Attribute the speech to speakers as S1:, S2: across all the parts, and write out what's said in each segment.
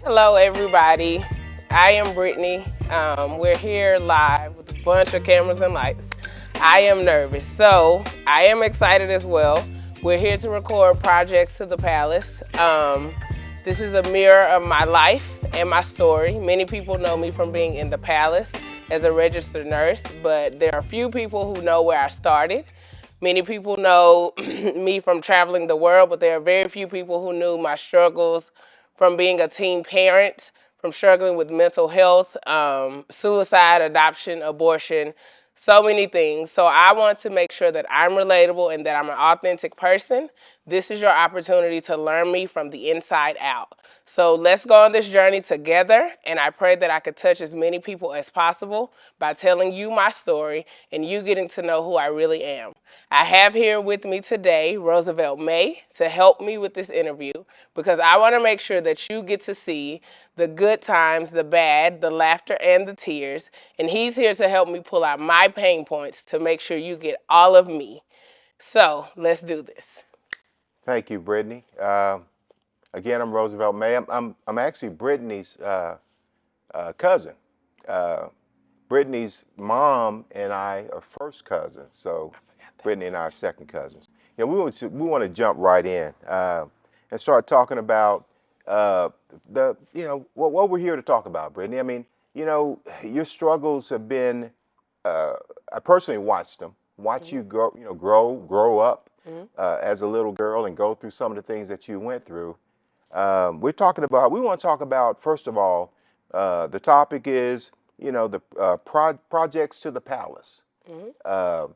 S1: Hello, everybody. I am Brittany. We're here live with a bunch of cameras and lights. I am nervous, so I am excited as well. We're here to record Projects to the Palace. This is a mirror of my life and my story. Many people know me from being in the palace as a registered nurse, but there are few people who know where I started. Many people know me from traveling the world, but there are very few people who knew my struggles from being a teen parent, from struggling with mental health, suicide, adoption, abortion, so many things. So I want to make sure that I'm relatable and that I'm an authentic person. This is your opportunity to learn me from the inside out. So let's go on this journey together, and I pray that I could touch as many people as possible by telling you my story and you getting to know who I really am. I have here with me today Roosevelt May to help me with this interview because I want to make sure that you get to see the good times, the bad, the laughter, and the tears. And he's here to help me pull out my pain points to make sure you get all of me. So let's do this.
S2: Thank you, Brittany. Again, I'm Roosevelt May. I'm actually Brittany's cousin. Uh, Brittany's mom and I are first cousins, so Brittany and I are second cousins. We want to jump right in and start talking about what we're here to talk about, Brittany. I mean, your struggles have been. I personally watched them, watch you grow up as a little girl and go through some of the things that you went through. We want to talk about, first of all, the topic is, the projects to the palace. Uh,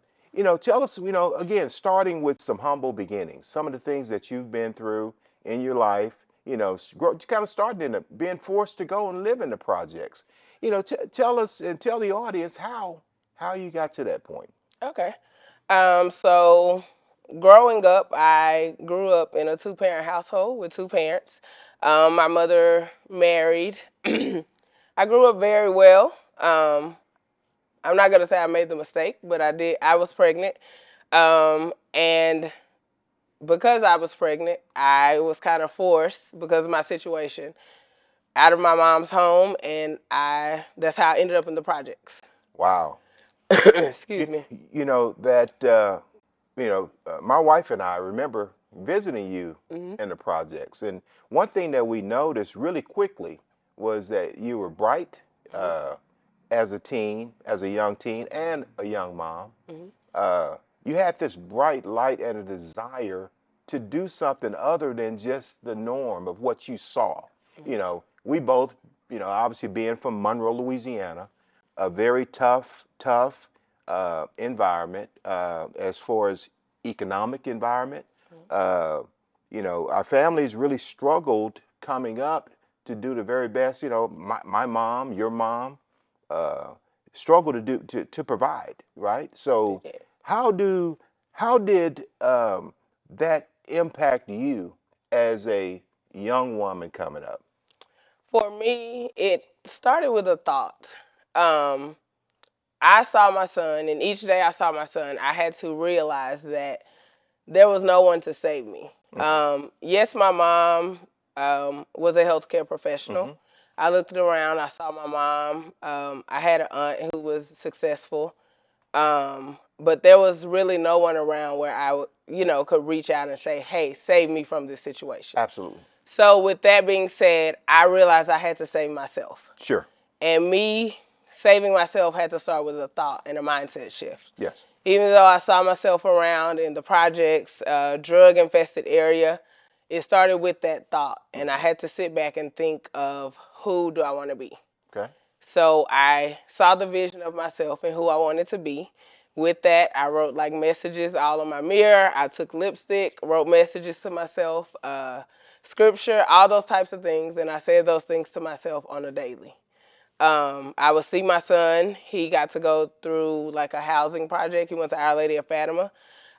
S2: Tell us, again, starting with some humble beginnings, some of the things that you've been through in your life, kind of starting being forced to go and live in the projects. Tell us and tell the audience how you got to that point.
S1: Okay. So growing up, I grew up in a two-parent household with two parents. My mother married. I grew up very well. I'm not gonna say I made the mistake, but I did. I was pregnant, and because I was pregnant, I was kind of forced because of my situation out of my mom's home, and that's how I ended up in the projects.
S2: Wow.
S1: Excuse
S2: You,
S1: me.
S2: you know that my wife and I remember visiting you
S1: Hmm.
S2: in the projects, and one thing that we noticed really quickly was that you were bright as a teen, as a young teen, and a young mom.
S1: Hmm.
S2: You had this bright light and a desire to do something other than just the norm of what you saw. We both, obviously being from Monroe, Louisiana, a very tough environment as far as economic environment. Uh, our families really struggled coming up to do the very best. My mom, your mom, uh, struggle to provide, right? So
S1: Yeah.
S2: how did that impact you as a young woman coming up?
S1: For me, it started with a thought. Um, I saw my son, and each day I saw my son, I had to realize that there was no one to save me.
S2: Hmm.
S1: Yes, my mom was a healthcare professional.
S2: Hmm.
S1: I looked around, I saw my mom. I had an aunt who was successful, but there was really no one around where could reach out and say, "Hey, save me from this situation."
S2: Absolutely.
S1: So, with that being said, I realized I had to save myself.
S2: Sure.
S1: And me saving myself had to start with a thought and a mindset shift.
S2: Yes.
S1: Even though I saw myself around in the projects, drug infested area, it started with that thought. And I
S2: Hmm.
S1: had to sit back and think of who do I want to be.
S2: Okay.
S1: So I saw the vision of myself and who I wanted to be. With that, I wrote like messages all on my mirror. I took lipstick, wrote messages to myself, scripture, all those types of things. And I said those things to myself on a daily. I would see my son. He got to go through like a housing project. He went to Our Lady of Fatima.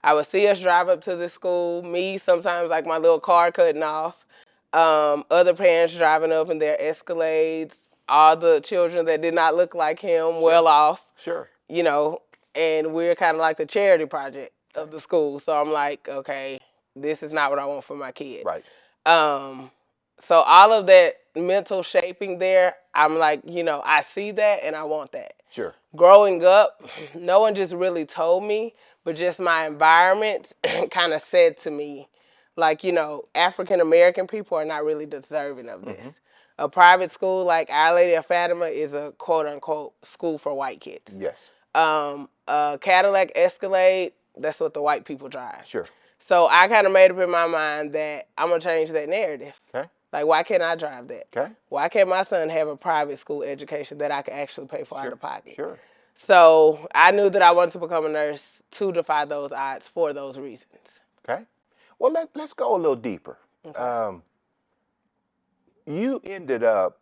S1: I would see us drive up to the school. Me sometimes like my little car cutting off. Other parents driving up in their Escalades. All the children that did not look like him, well
S2: Sure.
S1: off.
S2: Sure.
S1: You know, and we're kind of like the charity project
S2: Okay.
S1: of the school. So I'm like, okay, this is not what I want for my kid.
S2: Right.
S1: Um, So all of that mental shaping there, I'm like, I see that and I want that.
S2: Sure.
S1: Growing up, no one just really told me, but just my environment kind of said to me, like, African American people are not really deserving of this. A private school like Our Lady of Fatima is a quote unquote school for white kids.
S2: Yes.
S1: A Cadillac Escalade, that's what the white people drive.
S2: Sure.
S1: So I kind of made up in my mind that I'm going to change that narrative.
S2: Okay.
S1: Like, why can't I drive that?
S2: Okay.
S1: Why can't my son have a private school education that I can actually pay for out of pocket?
S2: Sure.
S1: So I knew that I wanted to become a nurse to defy those odds for those reasons.
S2: Okay. Well, let's go a little deeper.
S1: Okay.
S2: You ended up,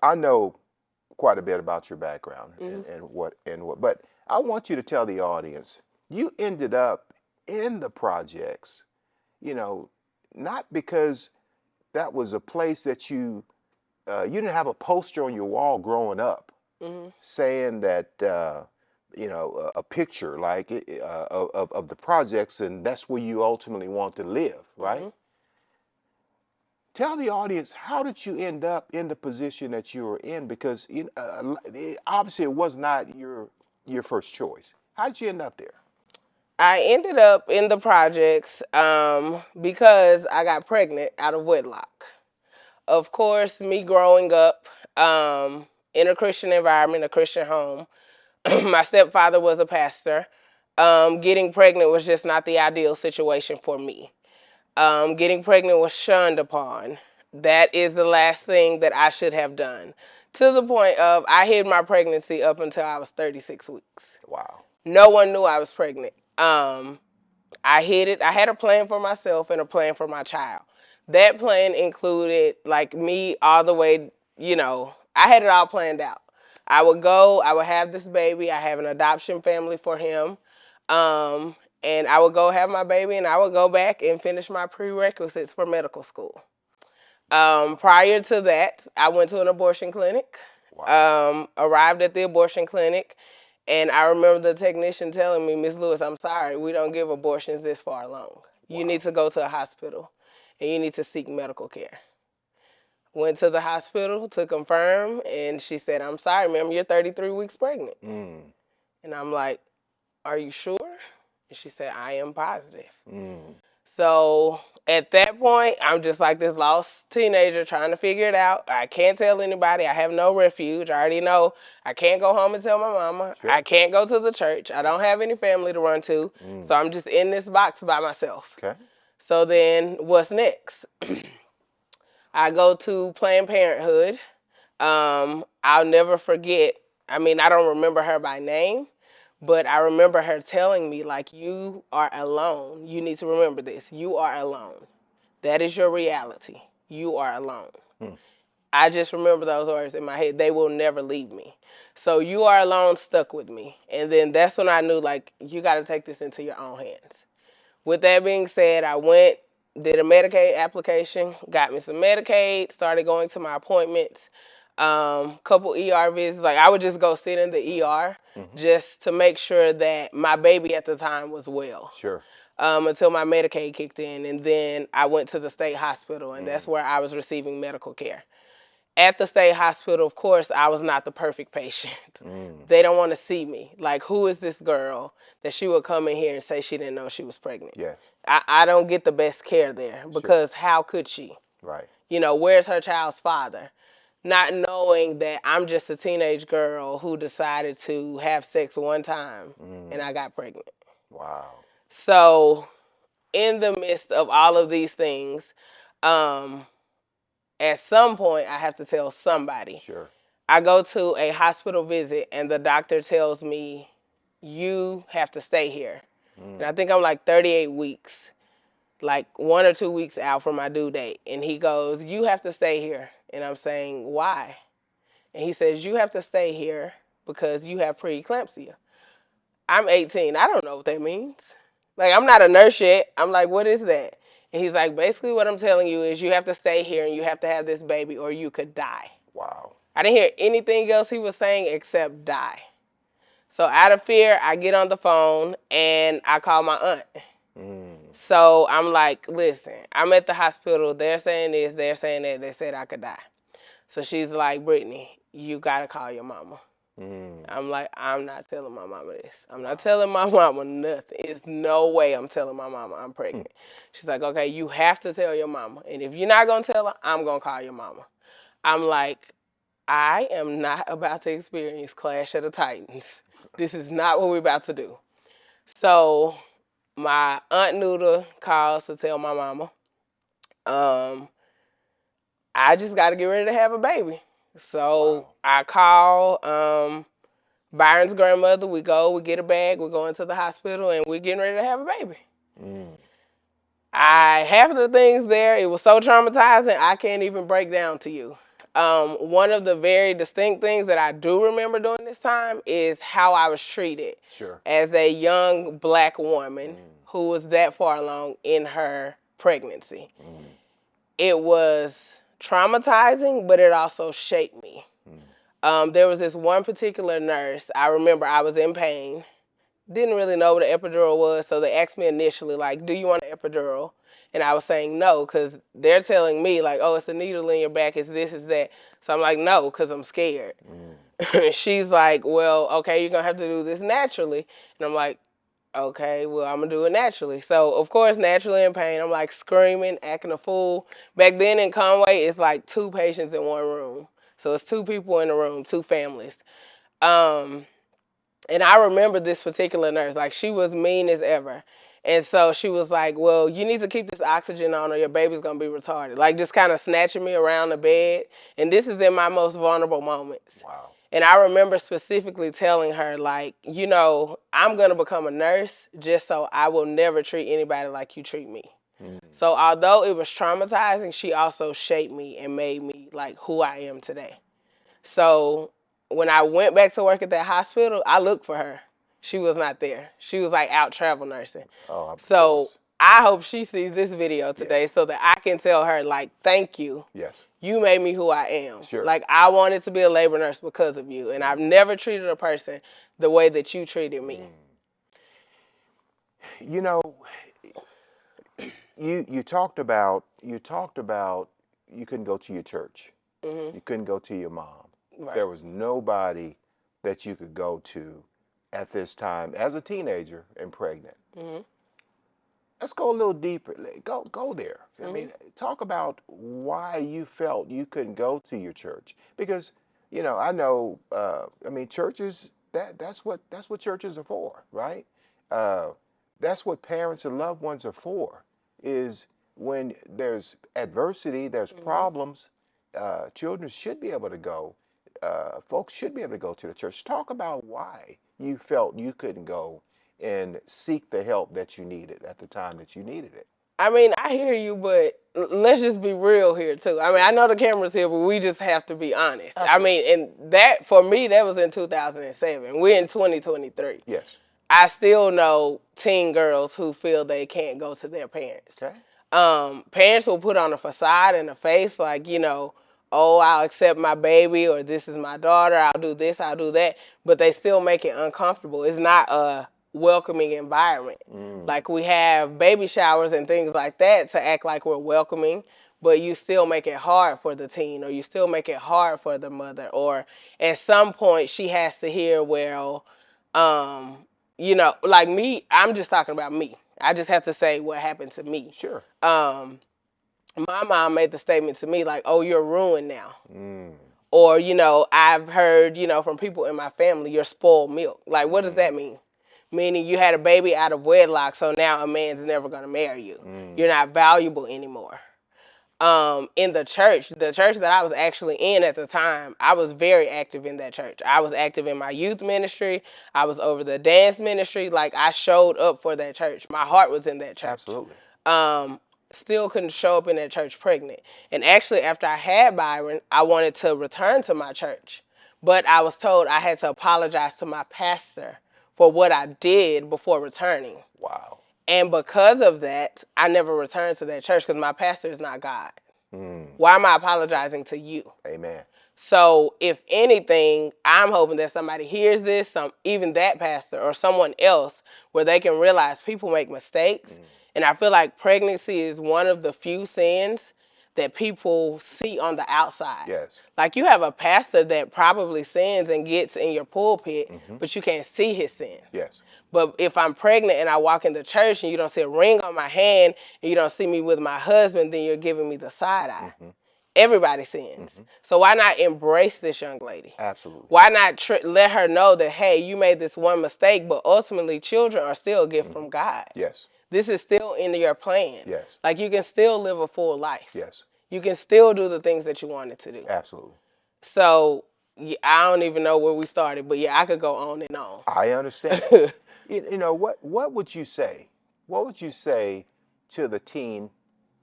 S2: I know quite a bit about your background and what, but I want you to tell the audience, you ended up in the projects, not because that was a place that you didn't have a poster on your wall growing up saying that, a picture like of the projects, and that's where you ultimately want to live, right? Tell the audience, how did you end up in the position that you were in? Because obviously it was not your first choice. How did you end up there?
S1: I ended up in the projects because I got pregnant out of wedlock. Of course, me growing up in a Christian environment, a Christian home, my stepfather was a pastor. Getting pregnant was just not the ideal situation for me. Getting pregnant was shunned upon. That is the last thing that I should have done. To the point of I hid my pregnancy up until I was 36 weeks.
S2: Wow.
S1: No one knew I was pregnant. I hid it. I had a plan for myself and a plan for my child. That plan included like me all the way, I had it all planned out. I would go, I would have this baby. I have an adoption family for him. And I would go have my baby and I would go back and finish my prerequisites for medical school. Prior to that, I went to an abortion clinic.
S2: Wow.
S1: Arrived at the abortion clinic, and I remember the technician telling me, "Miss Lewis, I'm sorry, we don't give abortions this far along. You need to go to a hospital, and you need to seek medical care." Went to the hospital to confirm, and she said, "I'm sorry, ma'am, you're 33 weeks pregnant." And I'm like, "Are you sure?" And she said, "I am positive." So at that point, I'm just like this lost teenager trying to figure it out. I can't tell anybody. I have no refuge. I already know I can't go home and tell my mama.
S2: Sure.
S1: I can't go to the church. I don't have any family to run to. So I'm just in this box by myself.
S2: Okay.
S1: So then what's next? I go to Planned Parenthood. I'll never forget. I mean, I don't remember her by name, but I remember her telling me, like, you are alone. You need to remember this. You are alone. That is your reality. You are alone. I just remember those words in my head. They will never leave me. So you are alone stuck with me. And then that's when I knew, like, you got to take this into your own hands. With that being said, I went, did a Medicaid application, got me some Medicaid, started going to my appointments, couple ER visits. Like, I would just go sit in the ER just to make sure that my baby at the time was well.
S2: Sure.
S1: Until my Medicaid kicked in. And then I went to the state hospital, and that's where I was receiving medical care. At the state hospital, of course, I was not the perfect patient. They don't want to see me. Like, who is this girl that she would come in here and say she didn't know she was pregnant?
S2: Yes.
S1: I don't get the best care there because how could she?
S2: Right.
S1: Where's her child's father? Not knowing that I'm just a teenage girl who decided to have sex one time and I got pregnant.
S2: Wow.
S1: So in the midst of all of these things, at some point I have to tell somebody.
S2: Sure.
S1: I go to a hospital visit and the doctor tells me, you have to stay here. And I think I'm like 38 weeks, like 1 or 2 weeks out from my due date. And he goes, you have to stay here. And I'm saying, why? And he says, you have to stay here because you have preeclampsia. I'm 18. I don't know what that means. Like, I'm not a nurse yet. I'm like, what is that? And he's like, basically what I'm telling you is you have to stay here and you have to have this baby or you could die.
S2: Wow.
S1: I didn't hear anything else he was saying except die. So out of fear, I get on the phone and I call my aunt. So I'm like, listen, I'm at the hospital. They're saying this, they're saying that. They said I could die. So she's like, Brittany, you got to call your mama. I'm like, I'm not telling my mama this. I'm not telling my mama nothing. It's no way I'm telling my mama I'm pregnant. She's like, okay, you have to tell your mama. And if you're not going to tell her, I'm going to call your mama. I'm like, I am not about to experience Clash of the Titans. This is not what we're about to do. So my Aunt Nuda calls to tell my mama, I just got to get ready to have a baby. So I call Byron's grandmother. We go, we get a bag, we're going to the hospital, and we're getting ready to have a baby. Half of the things there, it was so traumatizing, I can't even break down to you. One of the very distinct things that I do remember during this time is how I was treated as a young black woman who was that far along in her pregnancy. It was traumatizing, but it also shaped me. There was this one particular nurse, I remember I was in pain, didn't really know what an epidural was, so they asked me initially, like, do you want an epidural? And I was saying no, because they're telling me, like, oh, it's a needle in your back, it's this, it's that. So I'm like, no, because I'm scared. She's like, well, okay, you're going to have to do this naturally. And I'm like, okay, well, I'm going to do it naturally. So, of course, naturally in pain, I'm like screaming, acting a fool. Back then in Conway, it's like 2 patients in one room. So it's 2 people in the room, 2 families. And I remember this particular nurse, like she was mean as ever. And so she was like, well, you need to keep this oxygen on or your baby's going to be retarded. Like just kind of snatching me around the bed. And this is in my most vulnerable moments. Wow. And I remember specifically telling her, like, you know, I'm going to become a nurse just so I will never treat anybody like you treat me. So although it was traumatizing, she also shaped me and made me like who I am today. So when I went back to work at that hospital, I looked for her. She was not there. She was like out travel nursing. So I hope she sees this video today so that I can tell her, like, thank you. You made me who I am. Like, I wanted to be a labor nurse because of you. And I've never treated a person the way that you treated me.
S2: You know, you talked about you couldn't go to your church. You couldn't go to your mom. There was nobody that you could go to at this time as a teenager and pregnant. Let's go a little deeper. Go there. I mean, talk about why you felt you couldn't go to your church. Because, you know, I know, I mean, churches, that's what churches are for, right? That's what parents and loved ones are for, is when there's adversity, there's problems, children should be able to go. Folks should be able to go to the church. Talk about why you felt you couldn't go and seek the help that you needed at the time that you needed it.
S1: I mean, I hear you, but let's just be real here, too. I mean, I know the camera's here, but we just have to be honest. Absolutely. I mean, and that, for me, that was in 2007. We're in 2023.
S2: Yes.
S1: I still know teen girls who feel they can't go to their parents.
S2: Okay.
S1: Parents will put on a facade and a face like, you know, oh, I'll accept my baby, or this is my daughter, I'll do this, I'll do that, but they still make it uncomfortable. It's not a welcoming environment. Like we have baby showers and things like that to act like we're welcoming, but you still make it hard for the teen, or you still make it hard for the mother, or at some point she has to hear, well, you know, like me, I'm just talking about me. I just have to say what happened to me.
S2: Sure.
S1: My mom made the statement to me like, oh, you're ruined now. Or, you know, I've heard, you know, from people in my family, you're spoiled milk. Like, what does that mean? Meaning you had a baby out of wedlock, so now a man's never going to marry you. You're not valuable anymore. In the church that I was actually in at the time, I was very active in that church. I was active in my youth ministry. I was over the dance ministry. Like, I showed up for that church. My heart was in that church.
S2: Absolutely.
S1: Still couldn't show up in that church pregnant. And actually, after I had Byron, I wanted to return to my church. But I was told I had to apologize to my pastor for what I did before returning.
S2: Wow.
S1: And because of that, I never returned to that church because my pastor is not God. Why am I apologizing to you?
S2: Amen.
S1: So if anything, I'm hoping that somebody hears this, even that pastor or someone else, where they can realize people make mistakes And I feel like pregnancy is one of the few sins that people see on the outside.
S2: Yes.
S1: Like you have a pastor that probably sins and gets in your pulpit, but you can't see his sin.
S2: Yes.
S1: But if I'm pregnant and I walk in the church and you don't see a ring on my hand and you don't see me with my husband, then you're giving me the side eye. Everybody sins. So why not embrace this young lady?
S2: Absolutely.
S1: Why not let her know that, hey, you made this one mistake, but ultimately children are still a gift from God.
S2: Yes.
S1: This is still in your plan.
S2: Yes.
S1: Like you can still live a full life.
S2: Yes.
S1: You can still do the things that you wanted to do.
S2: Absolutely.
S1: So I don't even know where we started, but yeah, I could go on and on.
S2: I understand. You know, what would you say? What would you say to the teen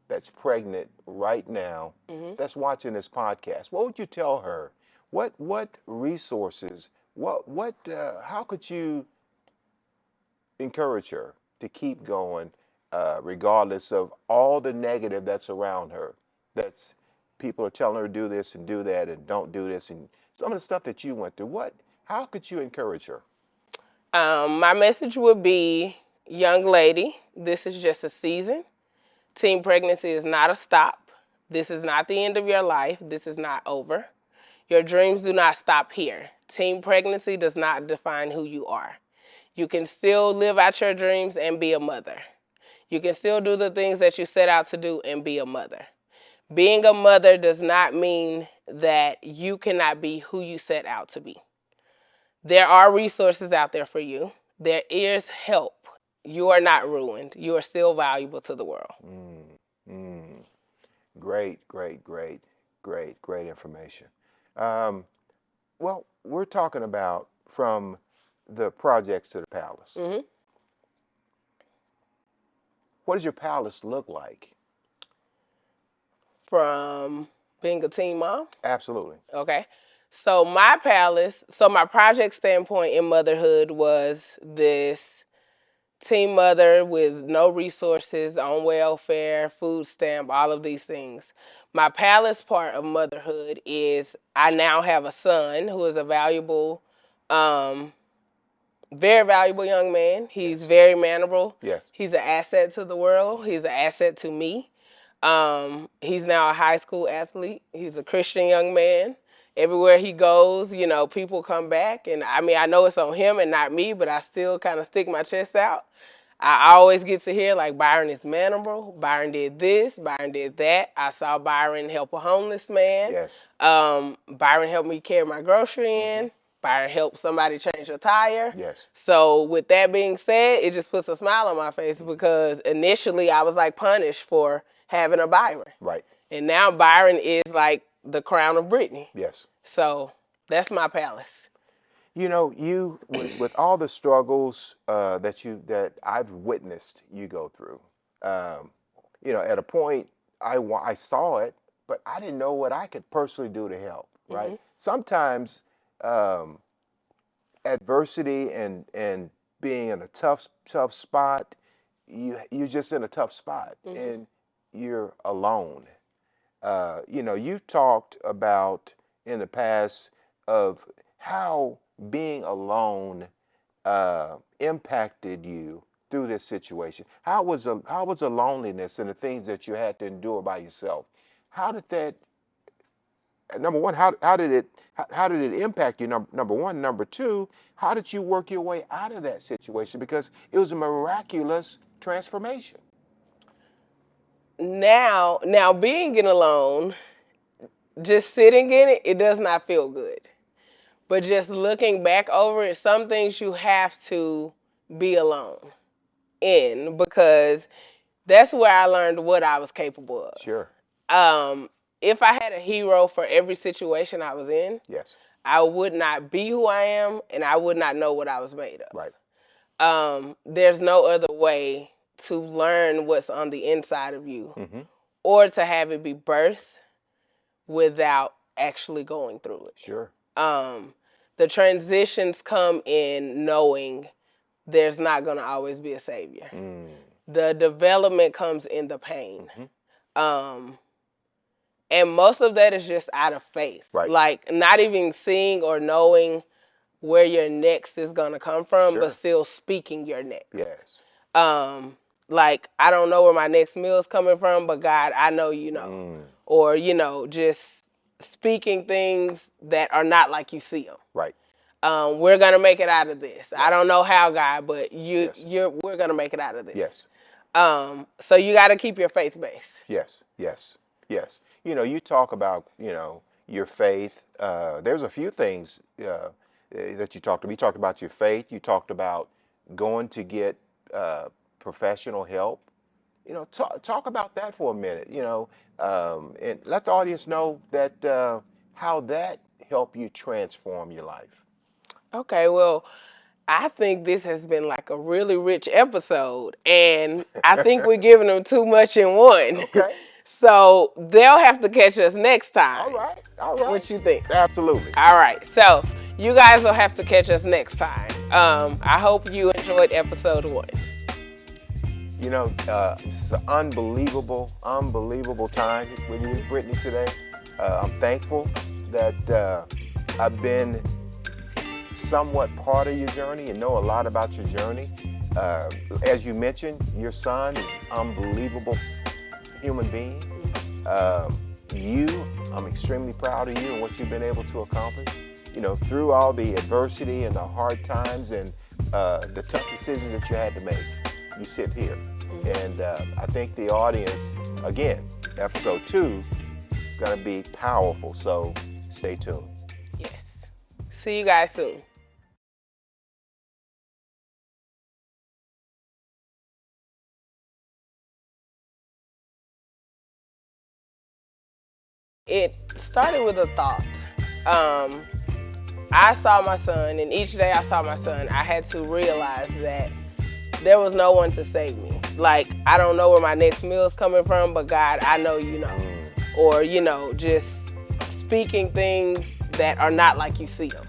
S2: that's pregnant right now, that's watching this podcast? What would you tell her? What resources? How could you encourage her to keep going, regardless of all the negative that's around her? That's people are telling her to do this and do that and don't do this, and some of the stuff that you went through. How could you encourage her?
S1: My message would be, young lady, this is just a season. Teen pregnancy is not a stop. This is not the end of your life. This is not over. Your dreams do not stop here. Teen pregnancy does not define who you are. You can still live out your dreams and be a mother. You can still do the things that you set out to do and be a mother. Being a mother does not mean that you cannot be who you set out to be. There are resources out there for you. There is help. You are not ruined. You are still valuable to the world.
S2: Great information. Well, we're talking about from the projects to the palace. What does your palace look like?
S1: From being a teen mom?
S2: Absolutely.
S1: Okay. So my project standpoint in motherhood was this teen mother with no resources, on welfare, food stamp, all of these things. My palace part of motherhood is I now have a son who is a valuable, very valuable young man. He's very mannerable.
S2: Yes.
S1: He's an asset to the world. He's an asset to me. He's now a high school athlete. He's a Christian young man. Everywhere he goes, you know, people come back. And I mean, I know it's on him and not me, but I still kind of stick my chest out. I always get to hear, like, Byron is mannerable. Byron did this. Byron did that. I saw Byron help a homeless man.
S2: Yes.
S1: Byron helped me carry my grocery in. Byron helped somebody change a tire.
S2: Yes.
S1: So with that being said, it just puts a smile on my face because initially I was, like, punished for having a Byron.
S2: Right.
S1: And now Byron is like the crown of Brittany.
S2: Yes.
S1: So that's my palace.
S2: You know, you with all the struggles that I've witnessed you go through. You know, at a point I saw it, but I didn't know what I could personally do to help. Right. Sometimes adversity and being in a tough spot, you're just in a tough spot and you're alone. You know, you've talked about in the past of how being alone impacted you through this situation. How was the loneliness and the things that you had to endure by yourself? How did that? Number one, how did it impact you? Number one, number two, how did you work your way out of that situation? Because it was a miraculous transformation.
S1: Now being in alone, just sitting in it, it does not feel good. But just looking back over it, some things you have to be alone in because that's where I learned what I was capable of.
S2: Sure.
S1: If I had a hero for every situation I was in,
S2: Yes.
S1: I would not be who I am and I would not know what I was made of.
S2: Right.
S1: There's no other way to learn what's on the inside of you or to have it be birthed without actually going through it.
S2: Sure.
S1: The transitions come in knowing there's not going to always be a savior. The development comes in the pain. And most of that is just out of faith.
S2: Right.
S1: Like not even seeing or knowing where your next is going to come from,
S2: Sure.
S1: but still speaking your next.
S2: Yes.
S1: Like, I don't know where my next meal is coming from, but God, I know you know. Or, just speaking things that are not like you see them.
S2: Right.
S1: We're gonna make it out of this.
S2: Right.
S1: I don't know how, God, but
S2: Yes.
S1: we're gonna make it out of this.
S2: Yes.
S1: So you got to keep your faith base.
S2: Yes. Yes. Yes. You talk about, your faith. There's a few things that you talked about. You talked about your faith. You talked about going to get professional help. Talk about that for a minute. And let the audience know that how that helped you transform your life.
S1: Okay, well, I think this has been like a really rich episode, and I think we're giving them too much in one.
S2: Okay.
S1: So they'll have to catch us next time.
S2: All right. All right.
S1: What you think?
S2: Absolutely.
S1: All right. So you guys will have to catch us next time. I hope you enjoyed episode 1.
S2: It's an unbelievable time with you, Brittany, today. I'm thankful that I've been somewhat part of your journey and know a lot about your journey. As you mentioned, your son is an unbelievable human being. I'm extremely proud of you and what you've been able to accomplish. Through all the adversity and the hard times and the tough decisions that you had to make, you sit here. And I think the audience, again, episode 2 is going to be powerful. So stay tuned.
S1: Yes. See you guys soon. It started with a thought. I saw my son, and each day I saw my son, I had to realize that there was no one to save me. Like, I don't know where my next meal is coming from, but God, I know you know. Or, just speaking things that are not like you see them.